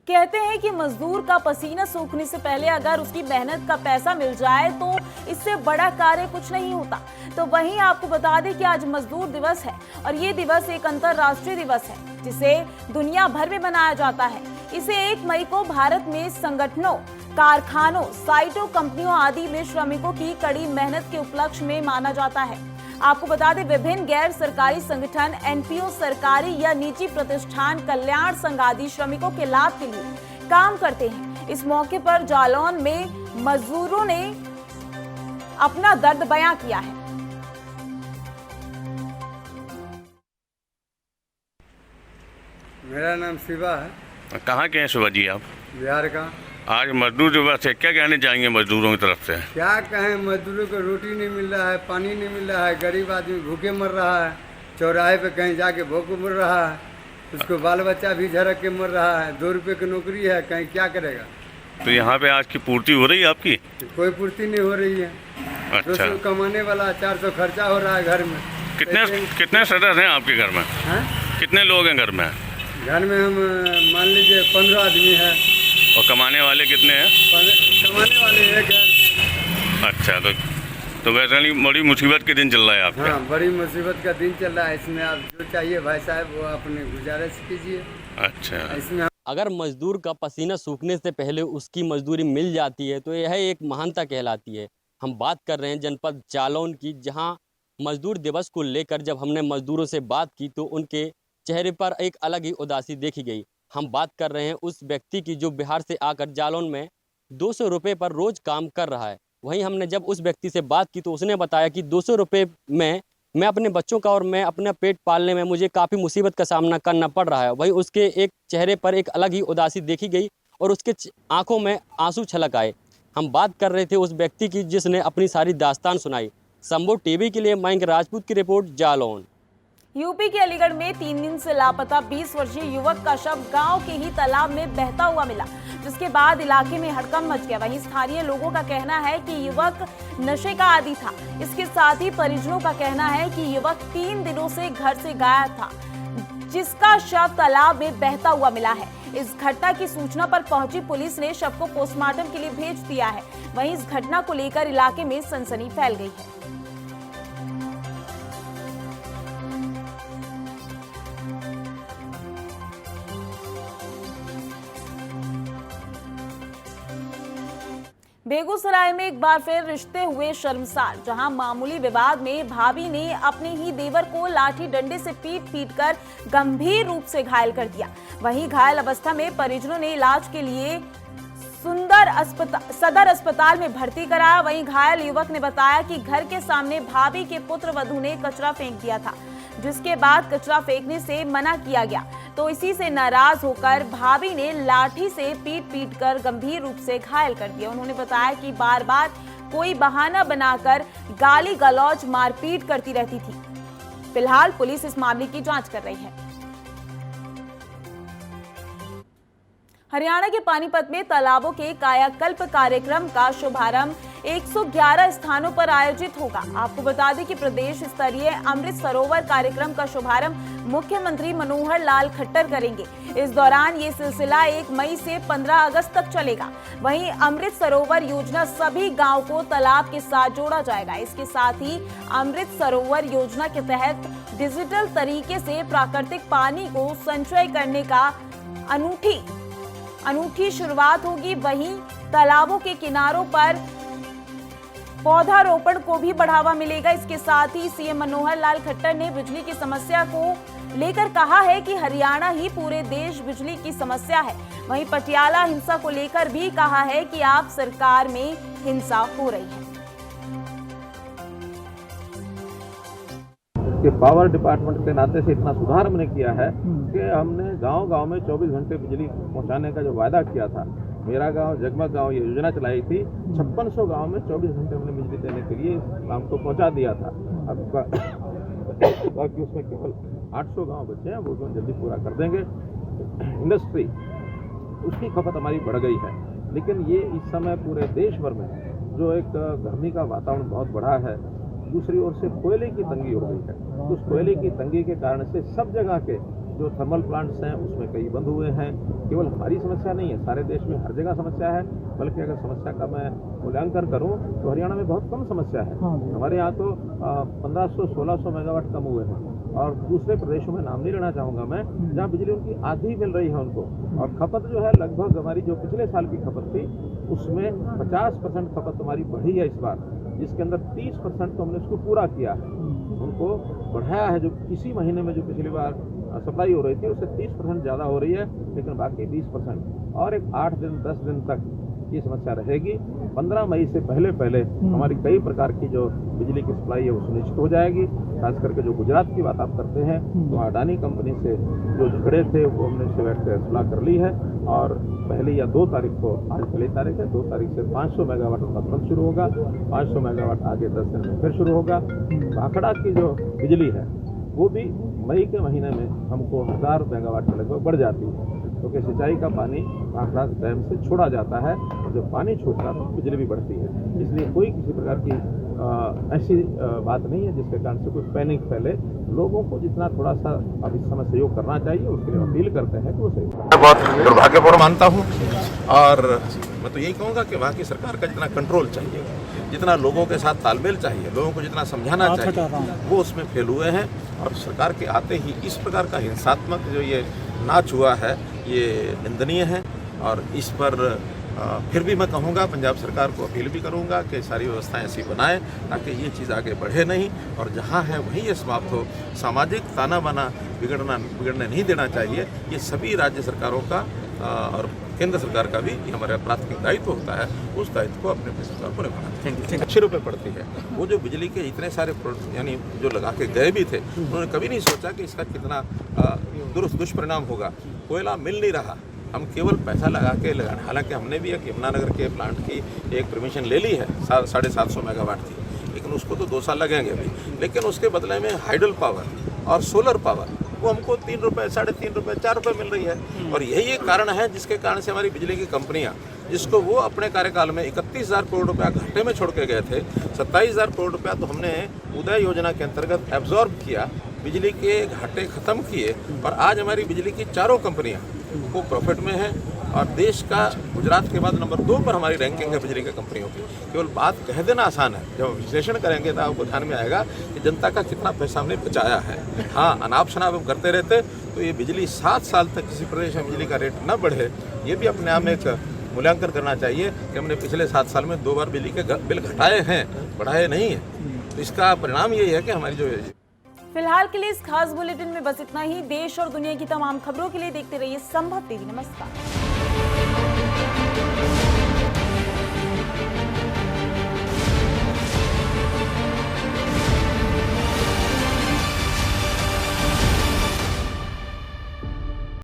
कहते हैं कि मजदूर का पसीना सूखने से पहले अगर उसकी मेहनत का पैसा मिल जाए तो इससे बड़ा कार्य कुछ नहीं होता। तो वहीं आपको बता दें कि आज मजदूर दिवस है और ये दिवस एक अंतर्राष्ट्रीय दिवस है जिसे दुनिया भर में मनाया जाता है। इसे 1 मई को भारत में संगठनों, कारखानों, साइटों, कंपनियों आदि में श्रमिकों की कड़ी मेहनत के उपलक्ष्य में माना जाता है। आपको बता दें विभिन्न गैर सरकारी संगठन, एनपीओ, सरकारी या निजी प्रतिष्ठान, कल्याण संघ आदि श्रमिकों के लाभ के लिए काम करते हैं। इस मौके पर जालौन में मजदूरों ने अपना दर्द बयां किया है। मेरा नाम शिवा है। कहाँ के हैं शिवा जी आप? बिहार का। आज मजदूर दिवस है, क्या कहने चाहेंगे मजदूरों की तरफ से? क्या कहें, मजदूरों को रोटी नहीं मिल रहा है, पानी नहीं मिल रहा है, गरीब आदमी भूखे मर रहा है, चौराहे पे कहीं जाके भूखे मर रहा है, उसको बाल बच्चा भी झड़क के मर रहा है। 2 रुपये की नौकरी है, कहीं क्या करेगा? तो यहाँ पे आज की पूर्ति हो रही है आपकी? कोई पूर्ति नहीं हो रही है। अच्छा। 200 कमाने वाला 400 खर्चा हो रहा है घर में। कितने सदस्य हैं आपके घर में? कितने लोग हैं घर में? घर में हम मान लीजिए 15 आदमी है। और कमाने वाले कितने हैं? कमाने वाले 1 है। अच्छा, तो वैसे बड़ी मुसीबत के दिन चल रहा है आपका? हाँ, बड़ी मुसीबत का दिन चल रहा है। इसमें आप जो चाहिए भाई साहब वो अपने गुजारिश कीजिए। अच्छा। इसमें अगर मजदूर का पसीना सूखने से पहले उसकी मजदूरी मिल जाती है तो यह एक महानता कहलाती है। हम बात कर रहे हैं जनपद जालौन की, जहां मजदूर दिवस को लेकर जब हमने मजदूरों से बात की तो उनके चेहरे पर एक अलग ही उदासी देखी गई। हम बात कर रहे हैं उस व्यक्ति की जो बिहार से आकर जालौन में 200 रुपये पर रोज़ काम कर रहा है। वहीं हमने जब उस व्यक्ति से बात की तो उसने बताया कि 200 रुपये में मैं अपने बच्चों का और मैं अपना पेट पालने में मुझे काफ़ी मुसीबत का सामना करना पड़ रहा है। वहीं उसके एक चेहरे पर एक अलग ही उदासी देखी गई और उसके आंखों में आंसू छलक आए। हम बात कर रहे थे उस व्यक्ति की जिसने अपनी सारी दास्तान सुनाई। संभव टीवी के लिए मयंक राजपूत की रिपोर्ट, जालौन। यूपी के अलीगढ़ में 3 दिन से लापता 20 वर्षीय युवक का शव गांव के ही तालाब में बहता हुआ मिला, जिसके बाद इलाके में हड़कंप मच गया। वहीं स्थानीय लोगों का कहना है कि युवक नशे का आदी था। इसके साथ ही परिजनों का कहना है कि युवक 3 दिनों से घर से गायब था, जिसका शव तालाब में बहता हुआ मिला है। इस घटना की सूचना पर पहुंची पुलिस ने शव को पोस्टमार्टम के लिए भेज दिया है। वहीं इस घटना को लेकर इलाके में सनसनी फैल गई है। बेगूसराय में एक बार फिर रिश्ते हुए शर्मसार, जहां मामूली विवाद में भाभी ने अपने ही देवर को लाठी डंडे से पीट कर गंभीर रूप से घायल कर दिया। वहीं घायल अवस्था में परिजनों ने इलाज के लिए सदर अस्पताल में भर्ती कराया। वहीं घायल युवक ने बताया कि घर के सामने भाभी के पुत्र वधू ने कचरा फेंक दिया था, जिसके बाद कचरा फेंकने से मना किया गया तो इसी से नाराज होकर भाभी ने लाठी से पीट कर गंभीर रूप से घायल कर दिया। उन्होंने बताया कि बार बार कोई बहाना बनाकर गाली गलौज मारपीट करती रहती थी। फिलहाल पुलिस इस मामले की जांच कर रही है। हरियाणा के पानीपत में तालाबों के कायाकल्प कार्यक्रम का शुभारंभ 111 स्थानों पर आयोजित होगा। आपको बता दें कि प्रदेश स्तरीय अमृत सरोवर कार्यक्रम का शुभारंभ मुख्यमंत्री मनोहर लाल खट्टर करेंगे। इस दौरान ये सिलसिला 1 मई से 15 अगस्त तक चलेगा। वहीं अमृत सरोवर योजना सभी गांव को तालाब के साथ जोड़ा जाएगा। इसके साथ ही अमृत सरोवर योजना के तहत डिजिटल तरीके से प्राकृतिक पानी को संचय करने का अनूठी शुरुआत होगी। वहीं तालाबों के किनारों पर पौधारोपण को भी बढ़ावा मिलेगा। इसके साथ ही सीएम मनोहर लाल खट्टर ने बिजली की समस्या को लेकर कहा है कि हरियाणा ही पूरे देश बिजली की समस्या है। वहीं पटियाला हिंसा को लेकर भी कहा है कि आप सरकार में हिंसा हो रही है। कि पावर डिपार्टमेंट के नाते से इतना सुधार हमने किया है कि हमने गांव-गांव में 24 घंटे बिजली पहुंचाने का जो वायदा किया था, मेरा गांव जगमग गांव ये योजना चलाई थी। 5600 गांव में 24 घंटे हमने बिजली देने के लिए काम को पहुंचा दिया था। अब बाकी उसमें केवल 800 गांव बचे हैं, वो जल्दी पूरा कर देंगे। इंडस्ट्री उसकी खपत हमारी बढ़ गई है, लेकिन ये इस समय पूरे देश भर में जो एक गर्मी का वातावरण बहुत बढ़ा है, दूसरी ओर से कोयले की तंगी हो गई है। उस कोयले की तंगी के कारण से सब जगह के जो थर्मल प्लांट्स हैं उसमें कई बंद हुए हैं। केवल हमारी समस्या नहीं है, सारे देश में हर जगह समस्या है। बल्कि अगर समस्या का मैं मूल्यांकन करूं तो हरियाणा में बहुत कम समस्या है। हमारे यहाँ तो 1500-1600 मेगावाट कम हुए हैं, और दूसरे प्रदेशों में नाम नहीं लेना चाहूँगा मैं, जहाँ बिजली उनकी आधी मिल रही है उनको। और खपत जो है लगभग हमारी जो पिछले साल की खपत थी उसमें 50% खपत हमारी बढ़ी है इस बार, जिसके अंदर 30% तो हमने उसको पूरा किया है, उनको बढ़ाया है। जो इसी महीने में जो पिछली बार सप्लाई हो रही थी उससे 30% ज़्यादा हो रही है, लेकिन बाकी 20% और एक 8 दिन 10 दिन तक ये समस्या रहेगी। 15 मई से पहले हमारी कई प्रकार की जो बिजली की सप्लाई है वो सुनिश्चित हो जाएगी। खास करके जो गुजरात की बात आप करते हैं तो अडानी कंपनी से जो झगड़े थे वो हमने से बैठ कर सुलह कर ली है, और 1 या 2 तारीख को, आज 1 तारीख है, 2 तारीख से 500 मेगावाट उनका तुरंत शुरू होगा। 500 मेगावाट आगे 10 दिन में फिर शुरू होगा। भाखड़ा की जो बिजली है वो भी मई के महीने में हमको 1000 मेगावाट से लगभग बढ़ जाती है, क्योंकि सिंचाई का पानी भाखड़ा डैम से छोड़ा जाता है, और जब पानी छूटता है तो बिजली भी बढ़ती है। इसलिए कोई किसी प्रकार की ऐसी बात नहीं है जिसके कारण से कोई पैनिक फैले। लोगों को जितना थोड़ा सा अब इस समय सहयोग करना चाहिए उसके लिए अपील करते हैं कि वो सहयोग। बहुत दुर्भाग्यपूर्ण मानता हूँ, और मैं तो यही कहूँगा कि वहाँ की सरकार का जितना कंट्रोल चाहिए, जितना लोगों के साथ तालमेल चाहिए, लोगों को जितना समझाना चाहिए, वो उसमें फेल हुए हैं। और सरकार के आते ही इस प्रकार का हिंसात्मक जो ये नाच हुआ है ये निंदनीय है। और इस पर फिर भी मैं कहूँगा, पंजाब सरकार को अपील भी करूँगा कि सारी व्यवस्थाएं ऐसी बनाएं ताकि ये चीज़ आगे बढ़े नहीं, और जहाँ है वहीं ये समाप्त हो। सामाजिक ताना बाना बिगड़ने नहीं देना चाहिए। ये सभी राज्य सरकारों का और केंद्र सरकार का भी हमारा प्राथमिक दायित्व होता है, उस दायित्व को अपने सरकार को निभाना चाहिए। अच्छे रुपये पड़ती है। वो जो बिजली के इतने सारे यानी जो लगा के गए भी थे, उन्होंने कभी नहीं सोचा कि इसका कितना दुष्परिणाम होगा। कोयला मिल नहीं रहा, हम केवल पैसा लगा के लगाना। हालांकि हमने भी एक यमुनानगर के प्लांट की एक परमिशन ले ली है 750 मेगावाट की, लेकिन उसको तो 2 साल लगेंगे अभी। लेकिन उसके बदले में हाइडल पावर और सोलर पावर वो हमको 3 रुपये, 3.5 रुपये, 4 रुपये मिल रही है। और यही एक कारण है जिसके कारण से हमारी बिजली की कंपनियां, जिसको वो अपने कार्यकाल में 31,000 करोड़ रुपया घाटे में छोड़ के गए थे, 27,000 करोड़ रुपया तो हमने उदय योजना के अंतर्गत एब्जॉर्ब किया, बिजली के घाटे खत्म किए, और आज हमारी बिजली की चारों कंपनियां वो प्रॉफिट में है। और देश का गुजरात के बाद नंबर 2 पर हमारी रैंकिंग है बिजली की कंपनियों की। केवल बात कह देना आसान है, जब विश्लेषण करेंगे तो आपको ध्यान में आएगा कि जनता का कितना पैसा हमने बचाया है। हाँ, अनाप शनाप हम करते रहते तो ये बिजली 7 साल तक किसी प्रदेश में बिजली का रेट न बढ़े, ये भी अपने आप में एक मूल्यांकन करना चाहिए कि हमने पिछले 7 साल में 2 बार बिजली के बिल घटाए हैं, बढ़ाए नहीं हैं। तो इसका परिणाम यही है कि हमारी जो फिलहाल के लिए इस खास बुलेटिन में बस इतना ही। देश और दुनिया की तमाम खबरों के लिए देखते रहिए संभव टीवी। नमस्कार।